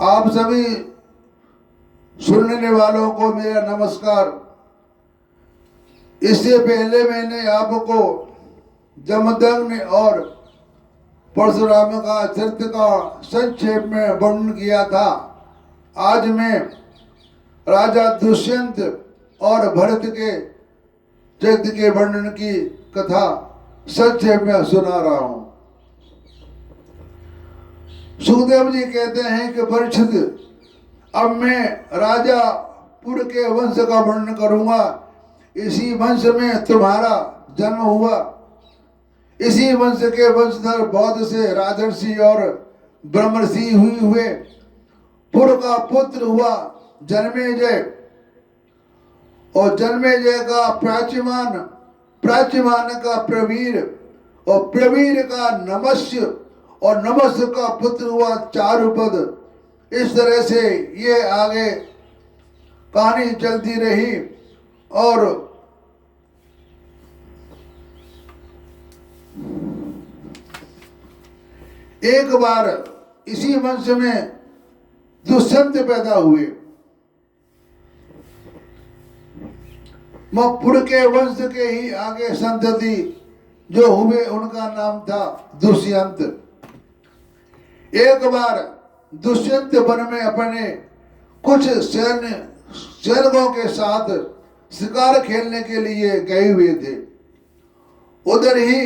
आप सभी सुनने वालों को मेरा नमस्कार। इससे पहले मैंने आपको जमदग्नि और परशुराम का चरित्र का संक्षेप में वर्णन किया था। आज मैं राजा दुष्यंत और भरत के चरित्र के वर्णन की कथा संक्षेप में सुना रहा हूं। सुखदेव जी कहते हैं कि परीक्षित, अब मैं राजा पुर के वंश का वर्णन करूंगा। इसी वंश में तुम्हारा जन्म हुआ। इसी वंश के वंशधर बहुत से राजर्षि और ब्रह्मर्षि हुए। पुर का पुत्र हुआ जन्मेजय, और जन्मेजय का प्राच्यमान का प्रवीर, और प्रवीर का नमस्य, और नमस्य का पुत्र हुआ चारुपद। इस तरह से ये आगे कहानी चलती रही। और एक बार इसी वंश में दुष्यंत पैदा हुए। पुर के वंश के ही आगे संतति जो हुए उनका नाम था दुष्यंत। एक बार दुष्यंत वन में अपने कुछ सैनिकों के साथ शिकार खेलने के लिए गए हुए थे। उधर ही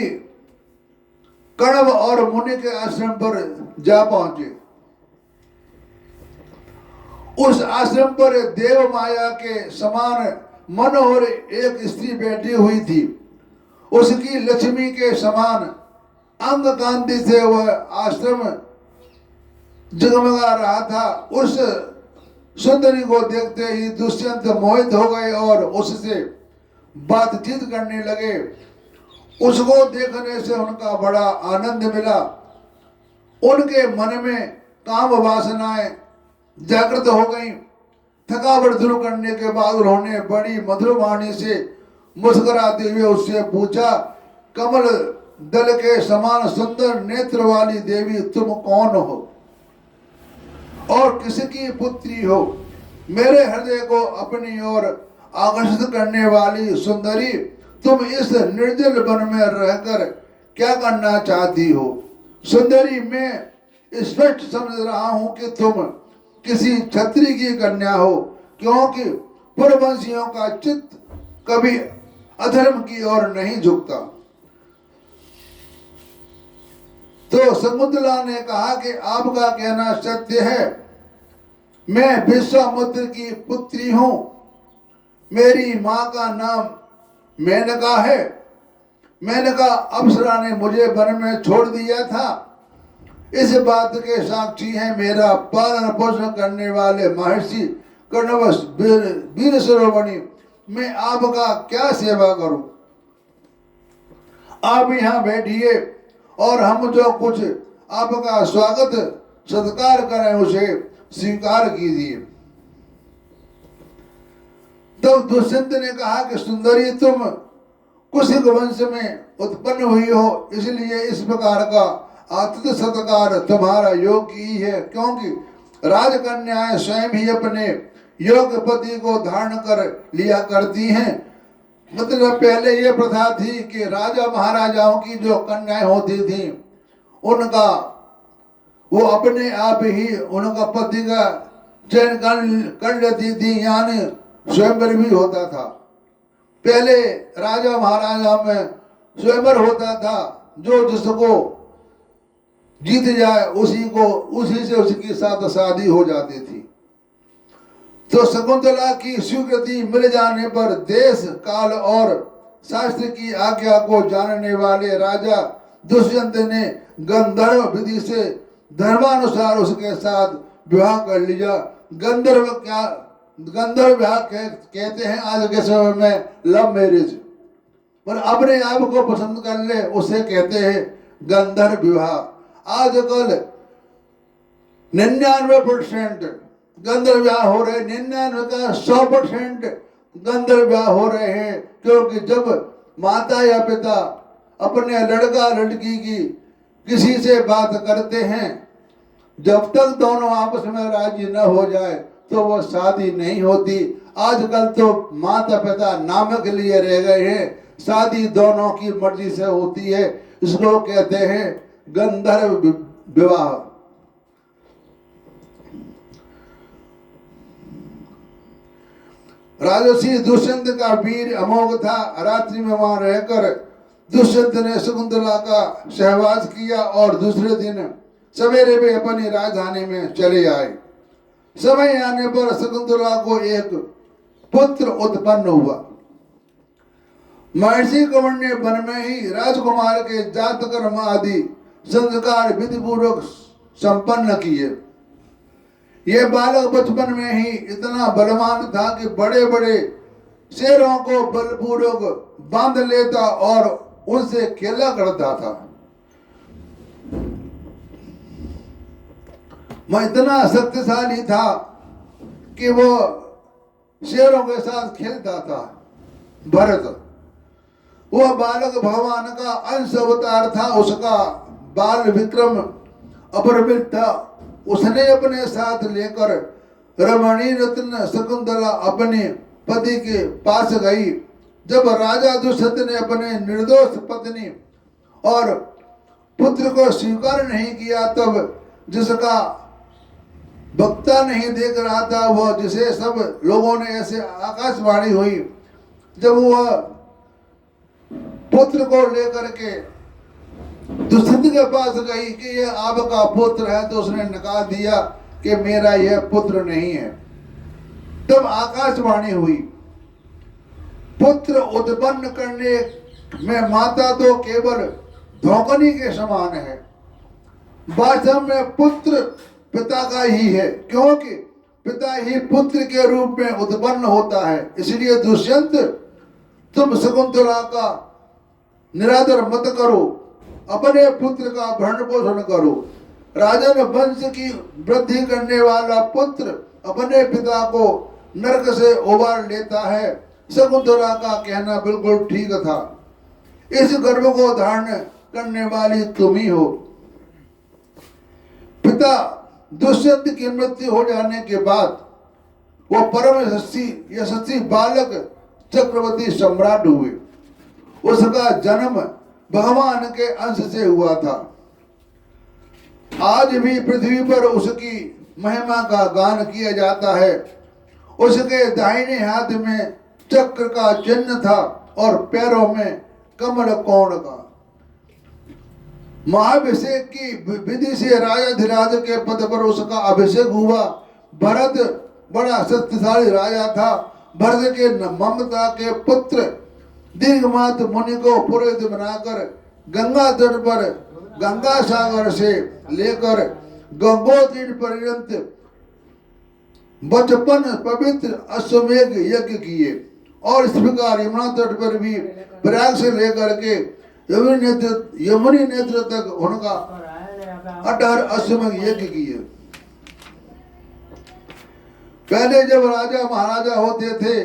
कण्व और मुनि के आश्रम पर जा पहुंचे। उस आश्रम पर देव माया के समान मनोहर एक स्त्री बैठी हुई थी। उसकी लक्ष्मी के समान अंग कांति से वह आश्रम जगमगा रहा था। उस सुंदरी को देखते ही दुष्यंत मोहित हो गए और उससे बातचीत करने लगे। उसको देखने से उनका बड़ा आनंद मिला। उनके मन में काम वासनाएं जागृत हो गईं। थकावट दूर करने के बाद उन्होंने बड़ी मधुर वाणी से मुस्कुराते हुए उससे पूछा, कमल दल के समान सुंदर नेत्र वाली देवी तुम कौन हो और किसकी पुत्री हो? मेरे हृदय को अपनी ओर आकर्षित करने वाली सुंदरी, तुम इस निर्जल वन में रहकर क्या करना चाहती हो? सुंदरी, मैं स्पष्ट समझ रहा हूं कि तुम किसी क्षत्रिय की कन्या हो, क्योंकि पूर्ववंशियों का चित्त कभी अधर्म की ओर नहीं झुकता। तो शकुंतला ने कहा कि आपका कहना सत्य है। मैं विश्वामित्र की पुत्री हूं। मेरी मां का नाम मेनका है। मेनका अप्सरा ने मुझे वन में छोड़ दिया था। इस बात के साक्षी हैं मेरा पालन पोषण करने वाले महर्षि कर्णवश वीर सरोवणी। मैं आपका क्या सेवा करूं? आप यहाँ बैठिए और हम जो कुछ आपका स्वागत सत्कार करें उसे स्वीकार कीजिए। तब दुष्यंत ने कहा कि सुंदरी, तुम कुशिक वंश में उत्पन्न हुई हो, इसलिए इस प्रकार का आतिथ्य सत्कार तुम्हारा योग ही है, क्योंकि राजकन्याएं स्वयं ही अपने योग्य पति को धारण कर लिया करती हैं। मतलब पहले ये प्रथा थी कि राजा महाराजाओं की जो कन्याएं होती थी उनका वो अपने आप ही उनका पति का चयन कर लेती थी, यानी स्वयंवर भी होता था। पहले राजा महाराजा में स्वयंवर होता था, जो जिसको जीत जाए उसी से उसकी साथ शादी हो जाती थी। तो शकुंतला की स्वीकृति मिल जाने पर देश काल और शास्त्र की आज्ञा को जानने वाले राजा दुष्यंत ने गंधर्व विधि से धर्मानुसार उसके साथ विवाह कर लिया। गंधर्व विवाह कहते हैं आज के समय में लव मैरिज, पर अपने आप को पसंद कर ले उसे कहते हैं गंधर्व विवाह। आजकल 99% गंधर्व विवाह हो रहे, 99 का 100% गंधर्व विवाह हो रहे हैं, क्योंकि जब माता या पिता अपने लड़का लड़की की किसी से बात करते हैं जब तक दोनों आपस में राजी न हो जाए तो वो शादी नहीं होती। आजकल तो माता पिता नाम के लिए रह गए हैं, शादी दोनों की मर्जी से होती है। इसको कहते हैं गंधर्व विवाह। राजर्षि दुष्यंत का वीर अमोघ था। रात्रि में वहां रहकर दुष्यंत ने शकुंतला का सहवास किया और दूसरे दिन सवेरे वे अपनी राजधानी में चले आए। समय आने पर शकुंतला को एक पुत्र उत्पन्न हुआ। महर्षि कंवर ने वन में ही राजकुमार के जातकर्म आदि संस्कार विधि पूर्वक संपन्न किए। यह बालक बचपन में ही इतना बलवान था कि बड़े बड़े शेरों को बलपूर्वक बांध लेता और उनसे खेला करता था। मैं इतना शक्तिशाली था कि वो शेरों के साथ खेलता था। भरत वह बालक भगवान का अंश अवतार था। उसका बाल विक्रम अपरिमित था। उसने अपने साथ लेकर रमणी रत्न शकुंतला अपने पति के पास गई। जब राजा दुष्यंत ने अपने निर्दोष पत्नी और पुत्र को स्वीकार नहीं किया, तब जिसका वक्ता नहीं देख रहा था, वह जिसे सब लोगों ने ऐसे आकाशवाणी हुई, जब वह पुत्र को लेकर के दुष्यंत के पास गई कि यह आपका पुत्र है, तो उसने नकार दिया कि मेरा यह पुत्र नहीं है। तब आकाशवाणी हुई, पुत्र उत्पन्न करने में माता तो केवल धोकनी के समान है। वास्तव में पुत्र पिता का ही है, क्योंकि पिता ही पुत्र के रूप में उत्पन्न होता है। इसलिए दुष्यंत, तुम शकुंतला का निरादर मत करो, अपने पुत्र का भरण पोषण करो। राजन वंश की वृद्धि करने वाला पुत्र अपने पिता को नरक से उबार लेता है। शकुंतला का कहना बिल्कुल ठीक था। इस गर्भ को धारण करने वाली तुम ही हो। पिता दुष्यंत की मृत्यु हो जाने के बाद वह परम यशस्वी बालक चक्रवर्ती सम्राट हुए। उसका जन्म भगवान के अंश से हुआ था। आज भी पृथ्वी पर उसकी महिमा का गान किया जाता है। उसके दाहिने हाथ में चक्र का चिन्ह था और पैरों में कमल कोण का। महाभिषेक की विधि से राजाधिराज के पद पर उसका अभिषेक हुआ। भरत बड़ा शक्तिशाली राजा था। भरत के ममता के पुत्र दीर्घमात मुनि को पुरोहित बनाकर गंगा तट पर गंगा सागर से लेकर गंगोत्री पर्यंत बचपन पवित्र अश्वमेध यज्ञ किए, और इस प्रकार यमुना तट पर भी प्रयाग से लेकर के यमुनी नेत्र तक उनका 18 अश्वमेध यज्ञ किए। पहले जब राजा महाराजा होते थे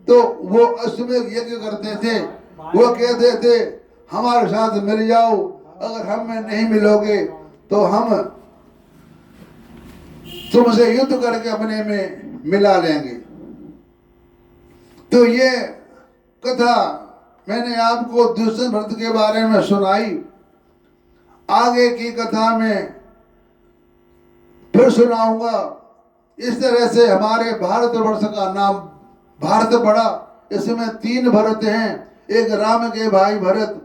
तो वो अश्वमेध यज्ञ करते थे। वो कहते थे हमारे साथ मिल जाओ, अगर हम में नहीं मिलोगे तो हम तुमसे युद्ध करके अपने में मिला लेंगे। तो ये कथा मैंने आपको दुष्यंत भरत के बारे में सुनाई। आगे की कथा में फिर सुनाऊंगा। इस तरह से हमारे भारतवर्ष का नाम भारत पड़ा। इसमें 3 भरत हैं, एक राम के भाई भरत,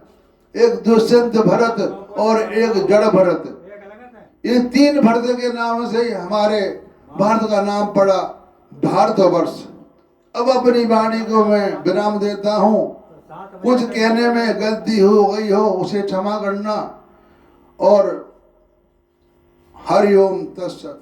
एक दुष्यंत भरत और एक जड़ भरत। इन 3 भरत के नाम से ही हमारे भारत का नाम पड़ा भारतवर्ष। अब अपनी वाणी को मैं विराम देता हूँ। कुछ कहने में गलती हो गई हो उसे क्षमा करना, और हरिओम तत्सत।